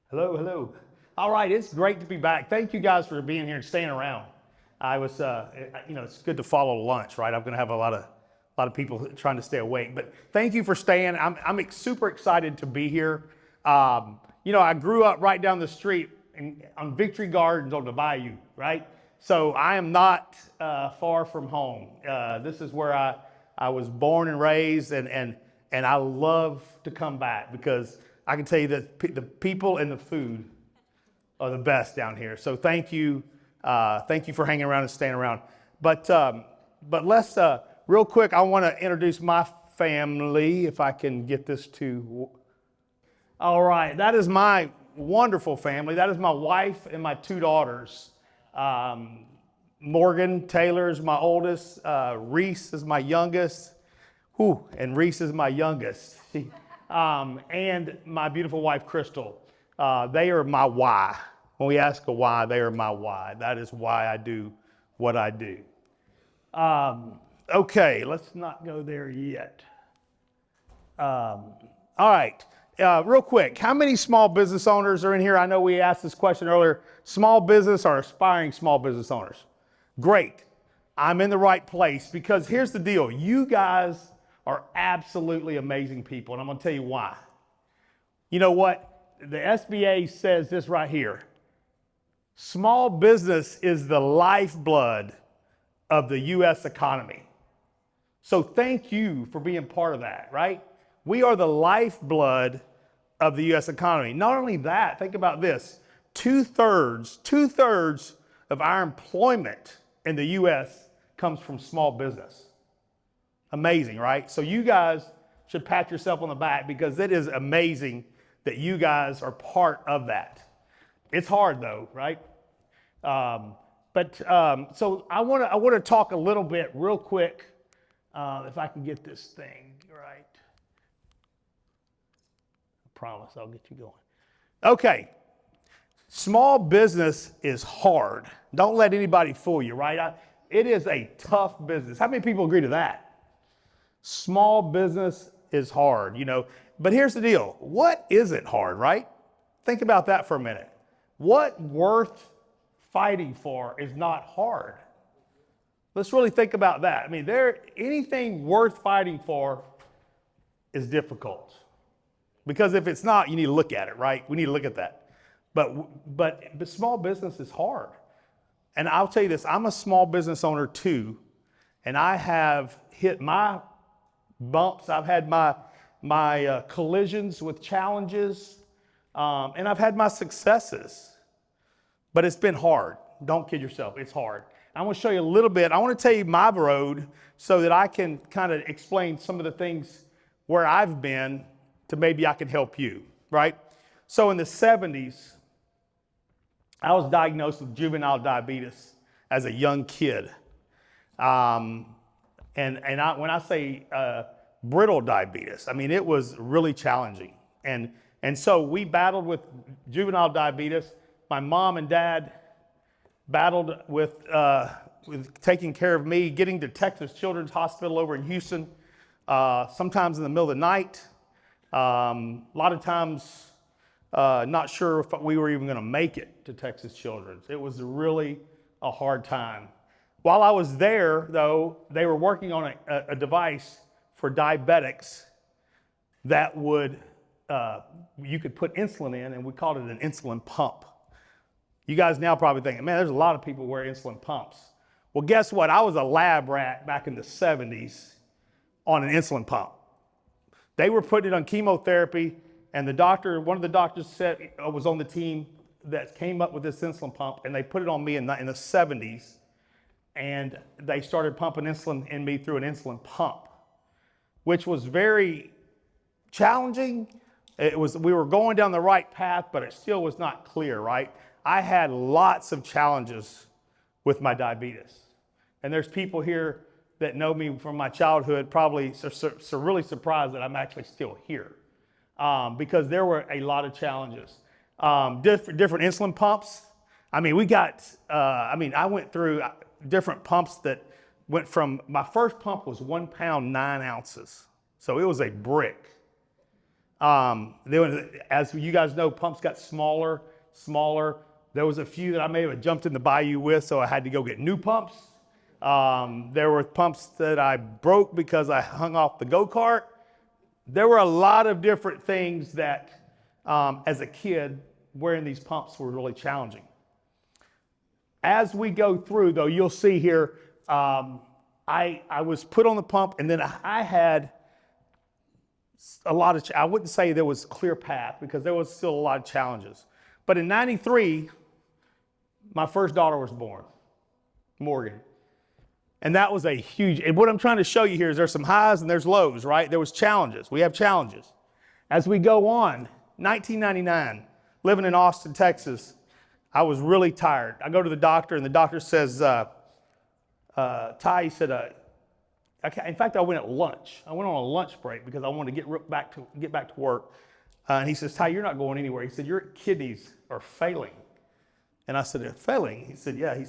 Hello, hello. All right, it's great to be back. Thank you guys for being here and staying around. It's good to follow lunch, right? I'm going to have a lot of people trying to stay awake, but thank you for staying. I'm super excited to be here. I grew up right down the street on Victory Gardens on the Bayou, right? So I am not far from home. This is where I was born and raised, and I love to come back because I can tell you that the people and the food are the best down here. So thank you for hanging around and staying around. But let's real quick. I want to introduce my family. If I can get this to. All right, that is my wonderful family. That is my wife and my two daughters. Morgan Taylor is my oldest. Reese is my youngest. And Reese is my youngest. And my beautiful wife, Crystal. They are my why. When we ask a why, they are my why. That is why I do what I do. Okay, let's not go there yet. All right, real quick. How many small business owners are in here? I know we asked this question earlier. Small business or aspiring small business owners? Great. I'm in the right place because here's the deal. You guys are absolutely amazing people, and I'm going to tell you why. You know what? The SBA says this right here. Small business is the lifeblood of the U.S. economy. So thank you for being part of that, right? We are the lifeblood of the U.S. economy. Not only that, think about this. Two-thirds of our employment in the U.S. comes from small business. Amazing, right? So you guys should pat yourself on the back because it is amazing that you guys are part of that. It's hard though, right? So I want to talk a little bit real quick, if I can get this thing right. I promise I'll get you going. Okay, small business is hard. Don't let anybody fool you, right? It is a tough business. How many people agree to that? Small business is hard, but here's the deal. What isn't hard, right? Think about that for a minute. What worth fighting for is not hard? Let's really think about that. I mean, anything worth fighting for is difficult. Because if it's not, you need to look at it, right? We need to look at that. But small business is hard. And I'll tell you this, I'm a small business owner too, and I have hit my bumps. I've had my collisions with challenges, and I've had my successes. But it's been hard. Don't kid yourself. It's hard. I want to show you a little bit. I want to tell you my road so that I can kind of explain some of the things where I've been to maybe I can help you, right? So in the 70s, I was diagnosed with juvenile diabetes as a young kid. When I say brittle diabetes, I mean, it was really challenging. And so we battled with juvenile diabetes. My mom and dad battled with taking care of me, getting to Texas Children's Hospital over in Houston, sometimes in the middle of the night. A lot of times, not sure if we were even going to make it to Texas Children's. It was really a hard time. While I was there, though, they were working on a device for diabetics that would, you could put insulin in, and we called it an insulin pump. You guys now probably thinking, man, there's a lot of people who wear insulin pumps. Well, guess what? I was a lab rat back in the 70s on an insulin pump. They were putting it on chemotherapy, and one of the doctors said, was on the team that came up with this insulin pump, and they put it on me in the 70s. And they started pumping insulin in me through an insulin pump, which was very challenging. We were going down the right path, but it still was not clear, right? I had lots of challenges with my diabetes. And there's people here that know me from my childhood probably are really surprised that I'm actually still here, because there were a lot of challenges. Different insulin pumps. I mean, I went through different pumps that went from, my first pump was 1 pound, 9 ounces. So it was a brick. As you guys know, pumps got smaller. There was a few that I may have jumped in the bayou with, so I had to go get new pumps. There were pumps that I broke because I hung off the go-kart. There were a lot of different things that, as a kid, wearing these pumps were really challenging. As we go through, though, you'll see here, I was put on the pump, and then I had a lot of, I wouldn't say there was a clear path because there was still a lot of challenges. But in '93, my first daughter was born, Morgan. And that was a huge, and what I'm trying to show you here is there's some highs and there's lows, right? There was challenges. We have challenges. As we go on, 1999, living in Austin, Texas, I was really tired. I go to the doctor, and the doctor says, Ty, he said, in fact, I went at lunch. I went on a lunch break because I wanted to get back to work. And he says, Ty, you're not going anywhere. He said, your kidneys are failing. And I said, they're failing? He said, yeah. He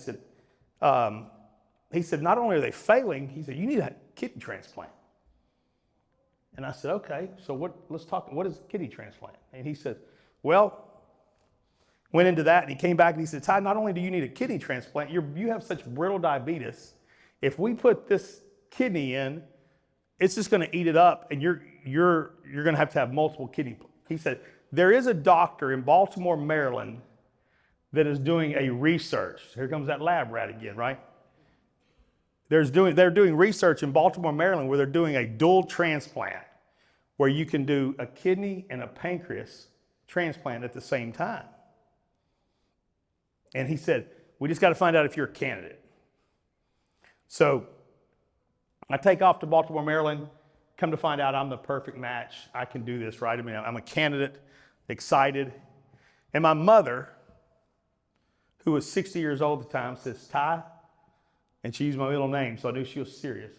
said, not only are they failing, he said, you need a kidney transplant. And I said, okay, so let's talk, what is a kidney transplant? And he said, well, went into that, and he came back and he said, Ty, not only do you need a kidney transplant, you have such brittle diabetes. If we put this kidney in, it's just going to eat it up, and you're going to have multiple kidney. He said, there is a doctor in Baltimore, Maryland, that is doing a research. Here comes that lab rat again, right? They're doing research in Baltimore, Maryland, where they're doing a dual transplant, where you can do a kidney and a pancreas transplant at the same time. And he said, we just got to find out if you're a candidate. So I take off to Baltimore, Maryland, come to find out I'm the perfect match. I can do this, right? I mean, I'm a candidate, excited. And my mother, who was 60 years old at the time, says, Ty, and she used my middle name, so I knew she was serious.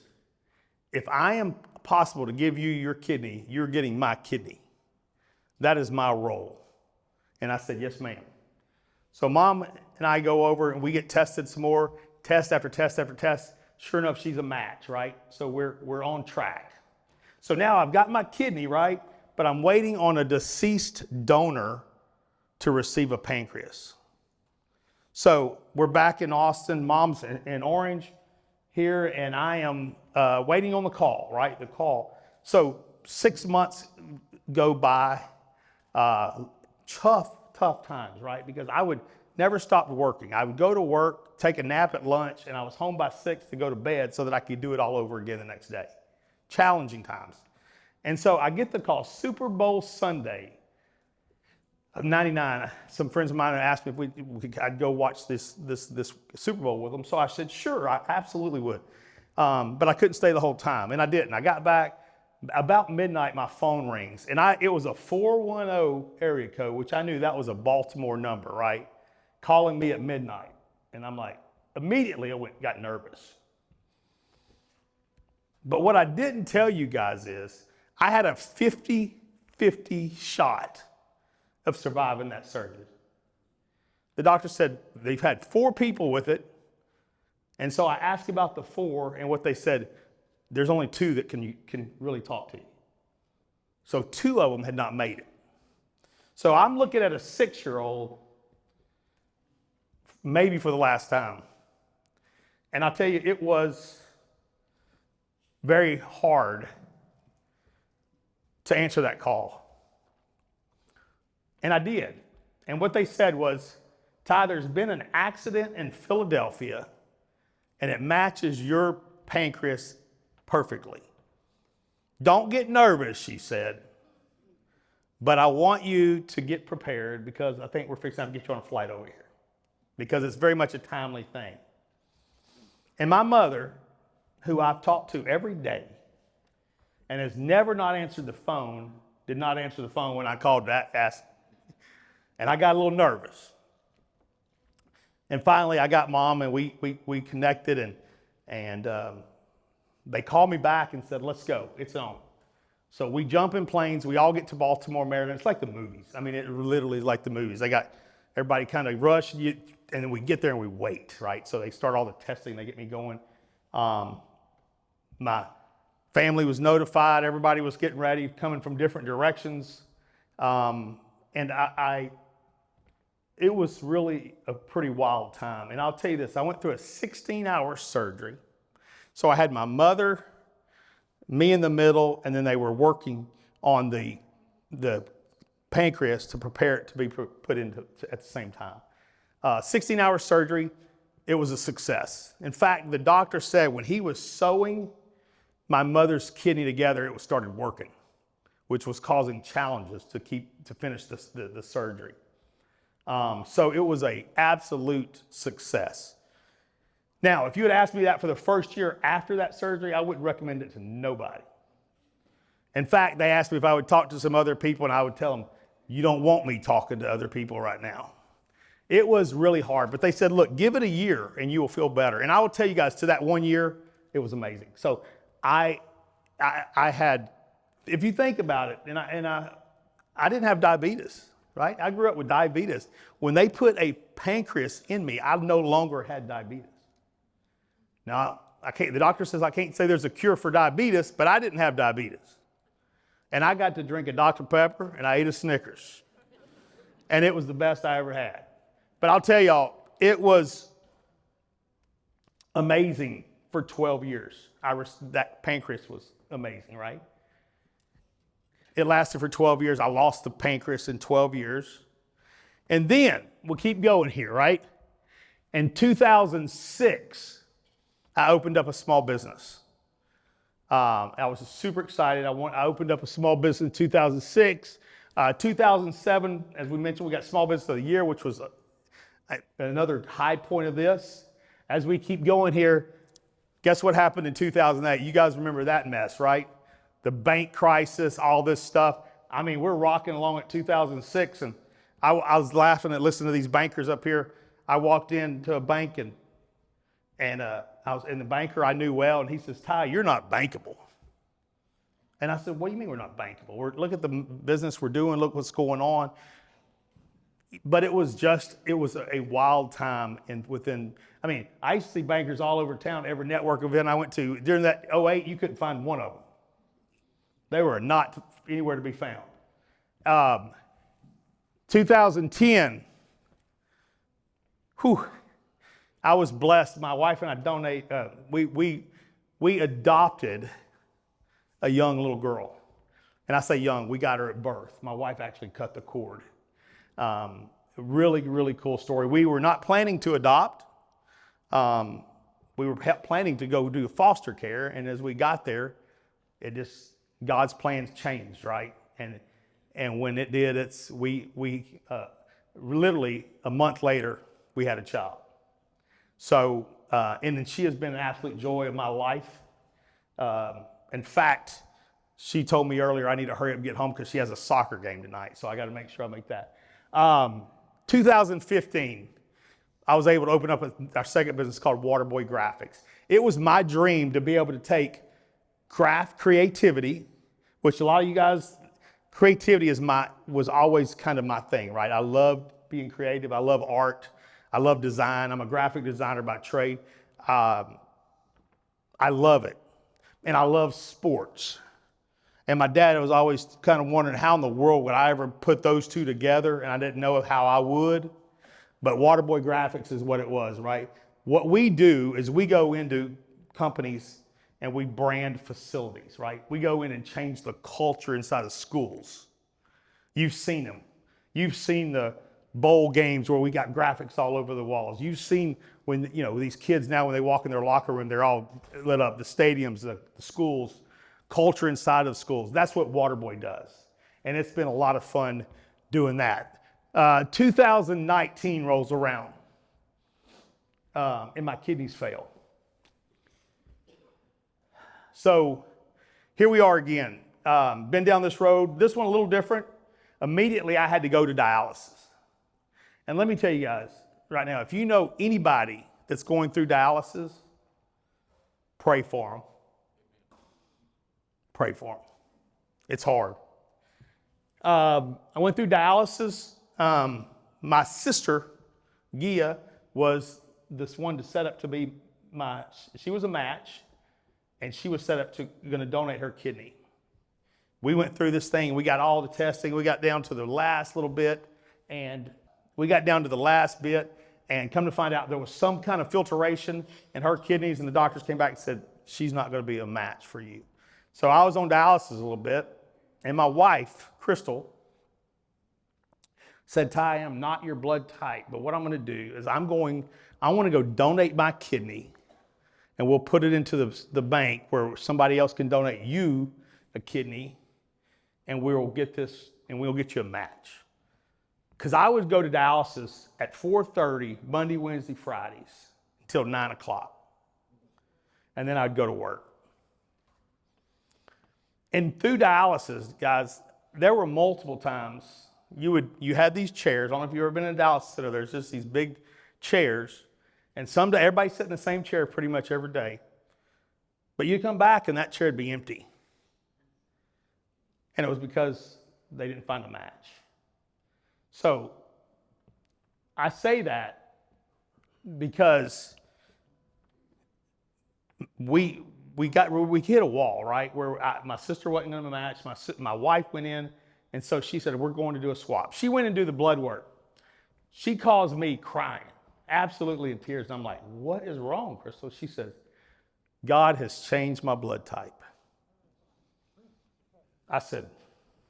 If I am possible to give you your kidney, you're getting my kidney. That is my role. And I said, yes, ma'am. So Mom and I go over and we get tested some more, test after test after test. Sure enough, she's a match, right? So we're on track. So now I've got my kidney, right? But I'm waiting on a deceased donor to receive a pancreas. So we're back in Austin, Mom's in Orange here, and I am waiting on the call, right? The call. So 6 months go by, tough times, right? Because I would never stop working. I would go to work, take a nap at lunch, and I was home by 6 to go to bed so that I could do it all over again the next day. Challenging times. And so I get the call, Super Bowl Sunday of '99. Some friends of mine asked me if I'd go watch this Super Bowl with them. So I said, sure, I absolutely would. But I couldn't stay the whole time, and I didn't. I got back. About midnight, my phone rings, and it was a 410 area code, which I knew that was a Baltimore number, right? Calling me at midnight. And I'm like, immediately got nervous. But what I didn't tell you guys is I had a 50-50 shot of surviving that surgery. The doctor said they've had 4 people with it. And so I asked about the 4, and what they said, there's only 2 that can really talk to you. So 2 of them had not made it. So I'm looking at a 6-year-old, maybe for the last time. And I'll tell you, it was very hard to answer that call. And I did. And what they said was, Ty, there's been an accident in Philadelphia, and it matches your pancreas perfectly. Don't get nervous, she said, but I want you to get prepared because I think we're fixing to get you on a flight over here because it's very much a timely thing. And my mother, who I've talked to every day and has never not answered the phone, did not answer the phone when I called that, asked, and I got a little nervous. And finally I got Mom and we connected and they called me back and said, let's go, it's on. So we jump in planes, we all get to Baltimore, Maryland. It's like the movies. I mean, it literally is like the movies. They got everybody kind of rush, and then we get there and we wait, right? So they start all the testing, they get me going. My Family was notified. Everybody was getting ready, coming from different directions. And it was really a pretty wild time. And I'll tell you this, I went through a 16-hour surgery. So I had my mother, me in the middle, and then they were working on the pancreas to prepare it to be put into at the same time. 16-hour surgery, it was a success. In fact, the doctor said when he was sewing my mother's kidney together, it started working, which was causing challenges to finish the surgery. So it was an absolute success. Now, if you had asked me that for the first year after that surgery, I wouldn't recommend it to nobody. In fact, they asked me if I would talk to some other people, and I would tell them, you don't want me talking to other people right now. It was really hard, but they said, look, give it a year and you will feel better. And I will tell you guys, to that 1 year, it was amazing. So I had, if you think about it, and I didn't have diabetes, right? I grew up with diabetes. When they put a pancreas in me, I no longer had diabetes. Now, the doctor says I can't say there's a cure for diabetes, but I didn't have diabetes. And I got to drink a Dr. Pepper and I ate a Snickers. And it was the best I ever had. But I'll tell y'all, it was amazing for 12 years. That pancreas was amazing, right? It lasted for 12 years. I lost the pancreas in 12 years. And then, we'll keep going here, right? In 2006, I opened up a small business. I was super excited. I opened up a small business in 2006. 2007, as we mentioned, we got Small Business of the Year, which was another high point of this. As we keep going here, guess what happened in 2008? You guys remember that mess, right? The bank crisis, all this stuff. I mean, we're rocking along at 2006, and I was laughing at listening to these bankers up here. I walked into a bank, and I was in the banker I knew well, and he says, Ty, you're not bankable. And I said, what do you mean we're not bankable? Look at the business we're doing, look what's going on. But it was a wild time I used to see bankers all over town, every network event I went to. During that 2008, you couldn't find one of them. They were not anywhere to be found. 2010, I was blessed. My wife and I we adopted a young little girl. And I say young, we got her at birth. My wife actually cut the cord. Really, really cool story. We were not planning to adopt. We were planning to go do foster care. And as we got there, God's plans changed, right? And when it did, literally a month later, we had a child. So, and then she has been an absolute joy of my life. In fact, she told me earlier I need to hurry up and get home because she has a soccer game tonight. So I got to make sure I make that. 2015, I was able to open up our second business called Waterboy Graphics. It was my dream to be able to take creativity, which a lot of you guys, creativity was always kind of my thing, right? I loved being creative. I love art. I love design. I'm a graphic designer by trade. I love it. And I love sports. And my dad was always kind of wondering how in the world would I ever put those two together, and I didn't know how I would. But Waterboy Graphics is what it was, right? What we do is we go into companies and we brand facilities, right? We go in and change the culture inside of schools. You've seen them. You've seen the bowl games where we got graphics all over the walls. You've seen when, these kids now, when they walk in their locker room, they're all lit up. The stadiums, the schools, culture inside of schools. That's what Waterboy does. And it's been a lot of fun doing that. 2019 rolls around and my kidneys fail. So here we are again. Been down this road. This one a little different. Immediately I had to go to dialysis. And let me tell you guys right now, if you know anybody that's going through dialysis, pray for them. Pray for them. It's hard. I went through dialysis. My sister, Gia, was this one to set up to be she was a match. and she was set up to going to donate her kidney. We went through this thing. We got all the testing. We got down to the last little bit, and come to find out there was some kind of filtration in her kidneys, and the doctors came back and said, she's not going to be a match for you. So I was on dialysis a little bit, and my wife, Crystal, said, Ty, I'm not your blood type, but what I'm going to do is I want to go donate my kidney, and we'll put it into the bank where somebody else can donate you a kidney, and we'll get you a match. Because I would go to dialysis at 4:30, Monday, Wednesday, Fridays, until 9 o'clock. And then I'd go to work. And through dialysis, guys, there were multiple times you had these chairs. I don't know if you've ever been in a dialysis center. There's just these big chairs. And someday, everybody sat in the same chair pretty much every day. But you'd come back and that chair would be empty. And it was because they didn't find a match. So I say that because we hit a wall, right? Where my sister wasn't going to match. My wife went in, and so she said, we're going to do a swap. She went and do the blood work. She calls me crying, absolutely in tears. And I'm like, what is wrong, Crystal? She says, God has changed my blood type. I said,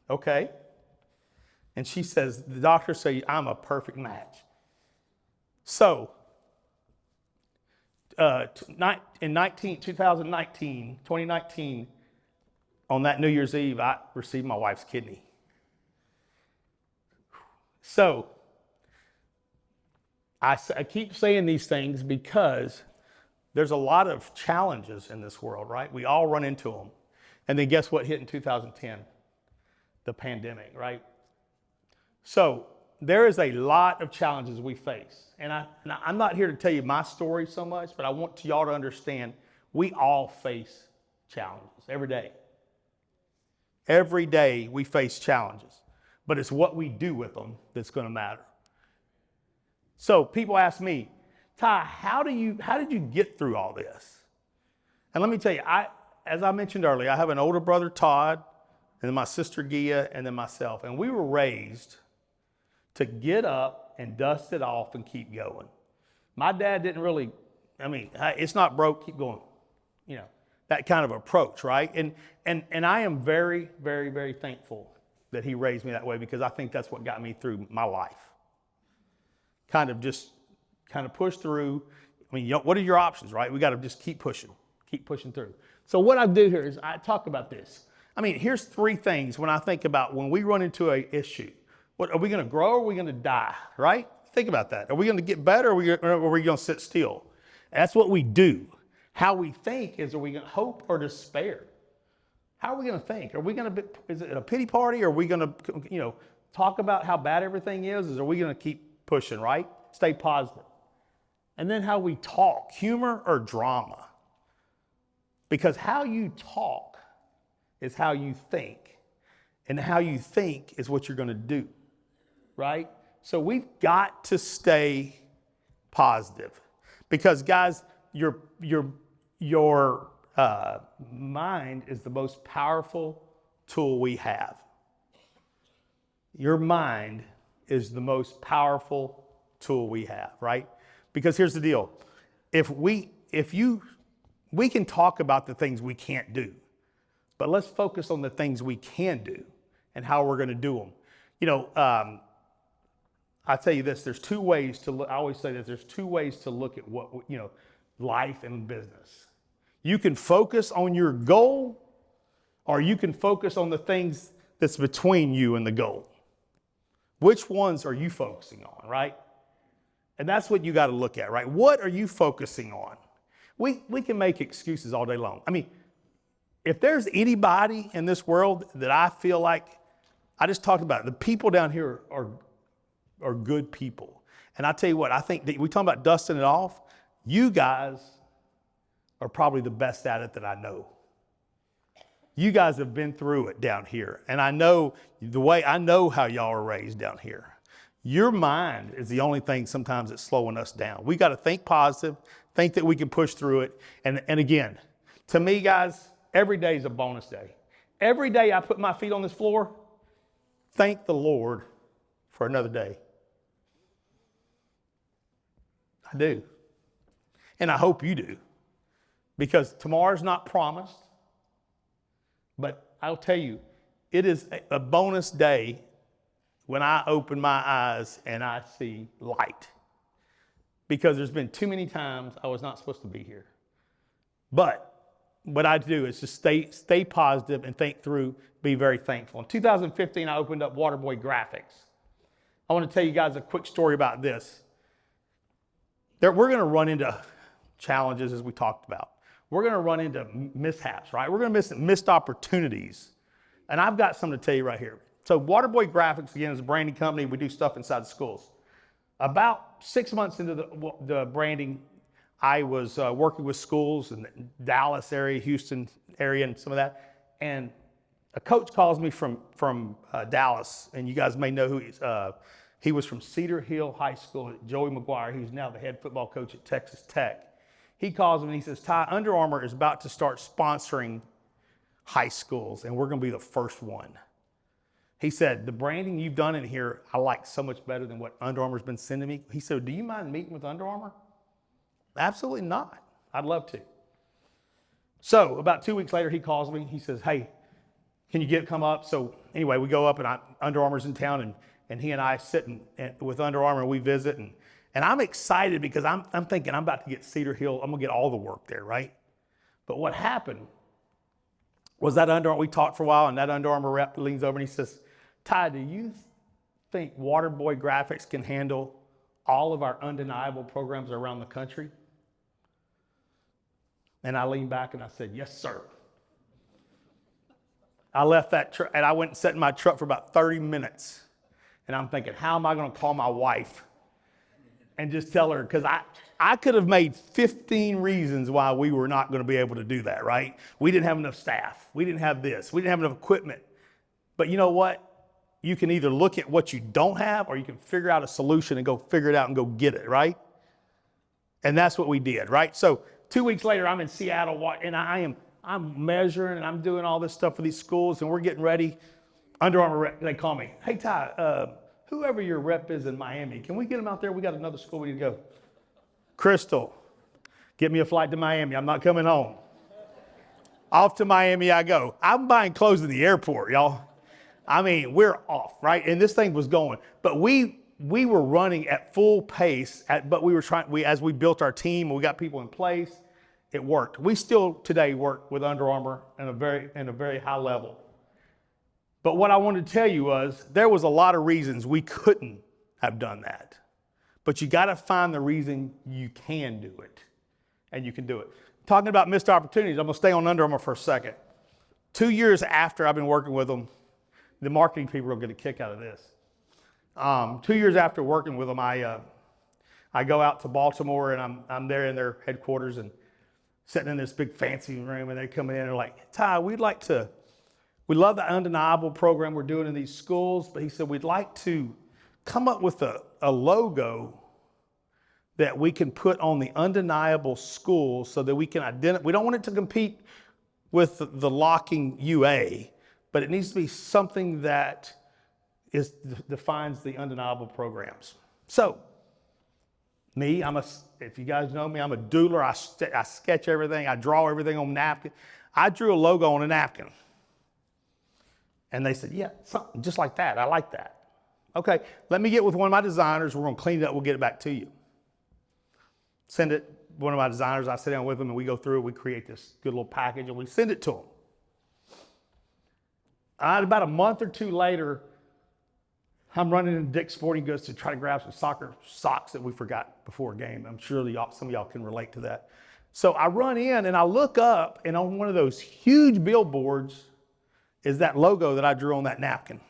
okay. And she says, the doctors say I'm a perfect match. So, in 2019, on that New Year's Eve, I received my wife's kidney. So, I keep saying these things because there's a lot of challenges in this world, right? We all run into them. And then guess what hit in 2010? The pandemic, right? So there is a lot of challenges we face. And I'm not here to tell you my story so much, but I want y'all to understand we all face challenges every day. Every day we face challenges, but it's what we do with them that's going to matter. So people ask me, Ty, how did you get through all this? And let me tell you, as I mentioned earlier, I have an older brother, Todd, and then my sister, Gia, and then myself. And we were raised to get up and dust it off and keep going. My dad didn't really, it's not broke, keep going. That kind of approach, right? And I am very, very, very thankful that he raised me that way, because I think that's what got me through my life. Kind of push through. What are your options, right? We got to just keep pushing through. So what I do here is I talk about this. Here's three things when I think about when we run into an issue. What, are we going to grow or are we going to die, right? Think about that. Are we going to get better or are we going to sit still? That's what we do. How we think is, are we going to hope or despair? How are we going to think? Is it a pity party? Or are we going to, talk about how bad everything is? Or are we going to keep pushing, right? Stay positive. And then how we talk, humor or drama. Because how you talk is how you think. And how you think is what you're going to do, right? So we've got to stay positive. Because guys, your mind is the most powerful tool we have. Your mind is the most powerful tool we have, right? Because here's the deal. We can talk about the things we can't do, but let's focus on the things we can do and how we're going to do them. I tell you this, there's two ways to look. I always say this, there's two ways to look at life and business. You can focus on your goal, or you can focus on the things that's between you and the goal. Which ones are you focusing on, right? And that's what you got to look at, right? What are you focusing on? We can make excuses all day long. If there's anybody in this world that I feel like, I just talked about it, the people down here are good people. And I tell you what, I think that we talk about dusting it off. You guys are probably the best at it that I know. You guys have been through it down here. And I know how y'all are raised down here. Your mind is the only thing sometimes that's slowing us down. We got to think positive, think that we can push through it. And again, To me, guys, every day is a bonus day. Every day I put my feet on this floor, thank the Lord for another day. I do. And I hope you do. Because tomorrow's not promised. But I'll tell you, it is a bonus day when I open my eyes and I see light. Because there's been too many times I was not supposed to be here. But what I do is just stay positive and think through, be very thankful. In 2015, I opened up Waterboy Graphics. I want to tell you guys a quick story about this. We're going to run into challenges as we talked about. We're going to run into mishaps, right? We're going to miss missed opportunities. And I've got something to tell you right here. So Waterboy Graphics, again, is a branding company. We do stuff inside the schools. About 6 months into the branding, I was working with schools in the Dallas area, Houston area, and some of that. And a coach calls me from Dallas, and you guys may know who he is. He was from Cedar Hill High School, Joey McGuire. He's now the head football coach at Texas Tech. He calls me and he says, Ty, Under Armour is about to start sponsoring high schools, and we're going to be the first one. He said, the branding you've done in here, I like so much better than what Under Armour's been sending me. He said, do you mind meeting with Under Armour? Absolutely not. I'd love to. So about 2 weeks later, he calls me. He says, hey, can you come up? So anyway, we go up, and Under Armour's in town, and he and I sit with Under Armour, and we visit. And I'm excited because I'm thinking I'm about to get Cedar Hill. I'm going to get all the work there, right? But what happened was that Under Armour, we talked for a while, and that Under Armour rep leans over and he says, Ty, do you think Waterboy Graphics can handle all of our undeniable programs around the country? And I leaned back and I said, yes, sir. I left that truck and I went and sat in my truck for about 30 minutes. And I'm thinking, how am I going to call my wife and just tell her? Because I could have made 15 reasons why we were not going to be able to do that, right? We didn't have enough staff. We didn't have this. We didn't have enough equipment. But you know what? You can either look at what you don't have or you can figure out a solution and go figure it out and go get it, right? And that's what we did, right? So 2 weeks later, I'm in Seattle and I'm measuring and I'm doing all this stuff for these schools and we're getting ready. Under Armour rep, they call me, hey Ty, whoever your rep is in Miami, can we get them out there? We got another school we need to go. Crystal, get me a flight to Miami. I'm not coming home. Off to Miami I go. I'm buying clothes in the airport, y'all. I mean, we're off, right? And this thing was going, but we were running at full pace, but we were as we built our team and we got people in place, it worked. We still today work with Under Armour in a very high level. But what I wanted to tell you was there was a lot of reasons we couldn't have done that. But you got to find the reason you can do it, and you can do it. Talking about missed opportunities, I'm going to stay on Under Armour for a second. 2 years after I've been working with them, the marketing people will get a kick out of this. 2 years after working with them, I go out to Baltimore and I'm there in their headquarters and sitting in this big fancy room, and they come in and they're like, Ty, we love the undeniable program we're doing in these schools, but he said, we'd like to come up with a logo that we can put on the undeniable schools so that we can identify. We don't want it to compete with the locking UA, but it needs to be something that defines the undeniable programs. So, me, if you guys know me, I'm a doodler. I sketch everything. I draw everything on napkin. I drew a logo on a napkin. And they said, yeah, something just like that. I like that. Okay, let me get with one of my designers. We're going to clean it up. We'll get it back to you. Send it, one of my designers, I sit down with them and we go through it. We create this good little package and we send it to them. About a month or two later, I'm running into Dick's Sporting Goods to try to grab some soccer socks that we forgot before a game. I'm sure some of y'all can relate to that. So I run in and I look up, and on one of those huge billboards is that logo that I drew on that napkin.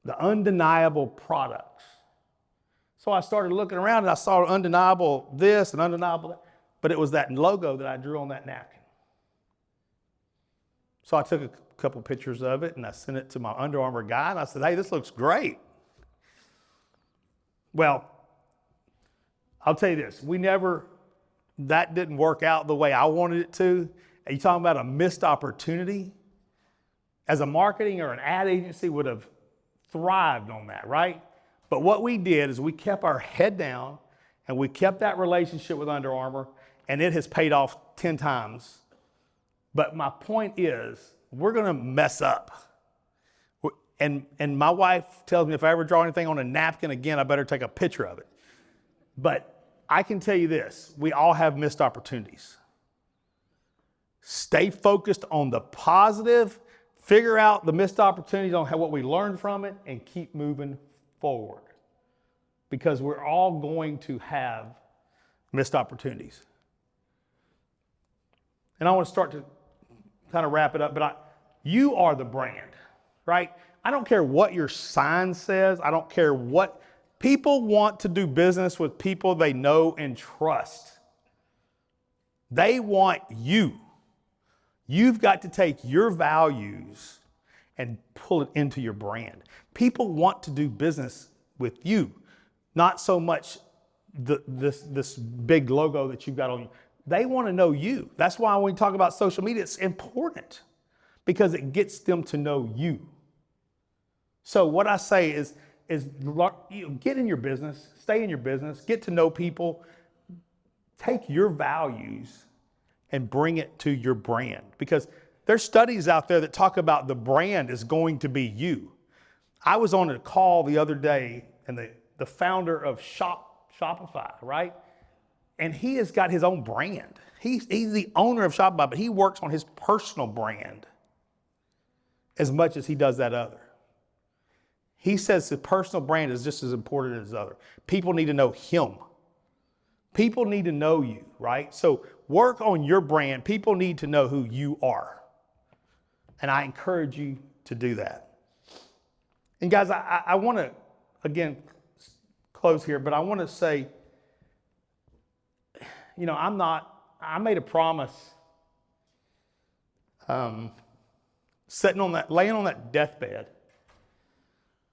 The undeniable products. So I started looking around and I saw undeniable this and undeniable that, but it was that logo that I drew on that napkin. So I took a couple pictures of it and I sent it to my Under Armour guy and I said, hey, this looks great. Well, I'll tell you this, we never that didn't work out the way I wanted it to. Are you talking about a missed opportunity? As a marketing or an ad agency would have thrived on that, right? But what we did is we kept our head down and we kept that relationship with Under Armour, and it has paid off 10 times. But my point is, we're gonna mess up. And my wife tells me if I ever draw anything on a napkin again, I better take a picture of it. But I can tell you this, we all have missed opportunities. Stay focused on the positive, figure out the missed opportunities on what we learned from it, and keep moving forward. Because we're all going to have missed opportunities. And I want to start to kind of wrap it up, but you are the brand, right? I don't care what your sign says. I don't care what people want to do business with people they know and trust. They want you. You've got to take your values and pull it into your brand. People want to do business with you, not so much this big logo that you've got on you. They want to know you. That's why when we talk about social media, it's important because it gets them to know you. So what I say is get in your business, stay in your business, get to know people, take your values and bring it to your brand. Because there's studies out there that talk about the brand is going to be you. I was on a call the other day and the founder of Shopify, right? And he has got his own brand. He's the owner of Shopify, but he works on his personal brand as much as he does that other. He says the personal brand is just as important as the other. People need to know him. People need to know you, right? So work on your brand. People need to know who you are. And I encourage you to do that. And guys, I want to, again, close here, but I want to say, I made a promise laying on that deathbed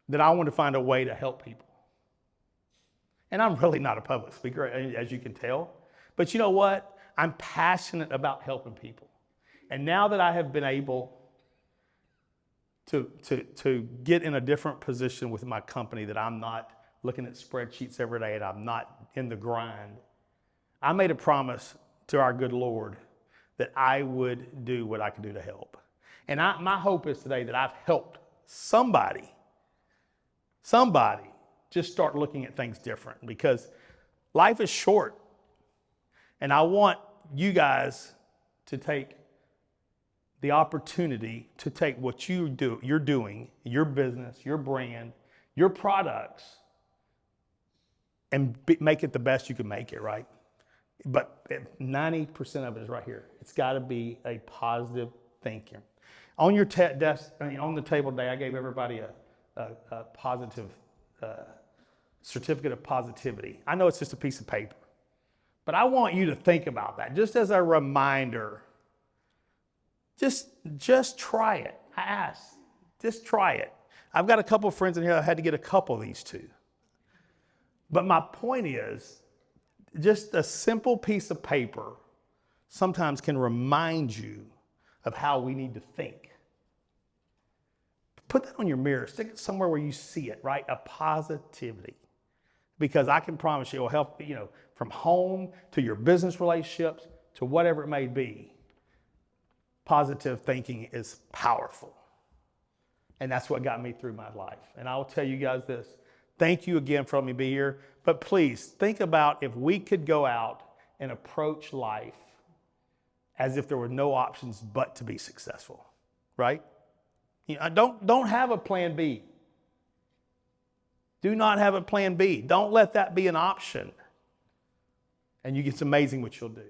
that I want to find a way to help people. And I'm really not a public speaker, as you can tell. But you know what? I'm passionate about helping people. And now that I have been able to get in a different position with my company, that I'm not looking at spreadsheets every day and I'm not in the grind, I made a promise to our good Lord that I would do what I could do to help. And my hope is today that I've helped somebody just start looking at things different, because life is short. And I want you guys to take the opportunity to take what you're doing, your business, your brand, your products, and make it the best you can make it, right? But 90% of it is right here. It's got to be a positive thinking. On your on the table today, I gave everybody a positive certificate of positivity. I know it's just a piece of paper, but I want you to think about that just as a reminder. Just try it. I ask, just try it. I've got a couple of friends in here that had to get a couple of these too. But my point is, just a simple piece of paper sometimes can remind you of how we need to think. Put that on your mirror. Stick it somewhere where you see it, right? A positivity. Because I can promise you it will help, from home to your business relationships to whatever it may be. Positive thinking is powerful. And that's what got me through my life. And I will tell you guys this. Thank you again for letting me be here. But please think about if we could go out and approach life as if there were no options but to be successful, right? Don't have a plan B. Do not have a plan B. Don't let that be an option. And it's amazing what you'll do.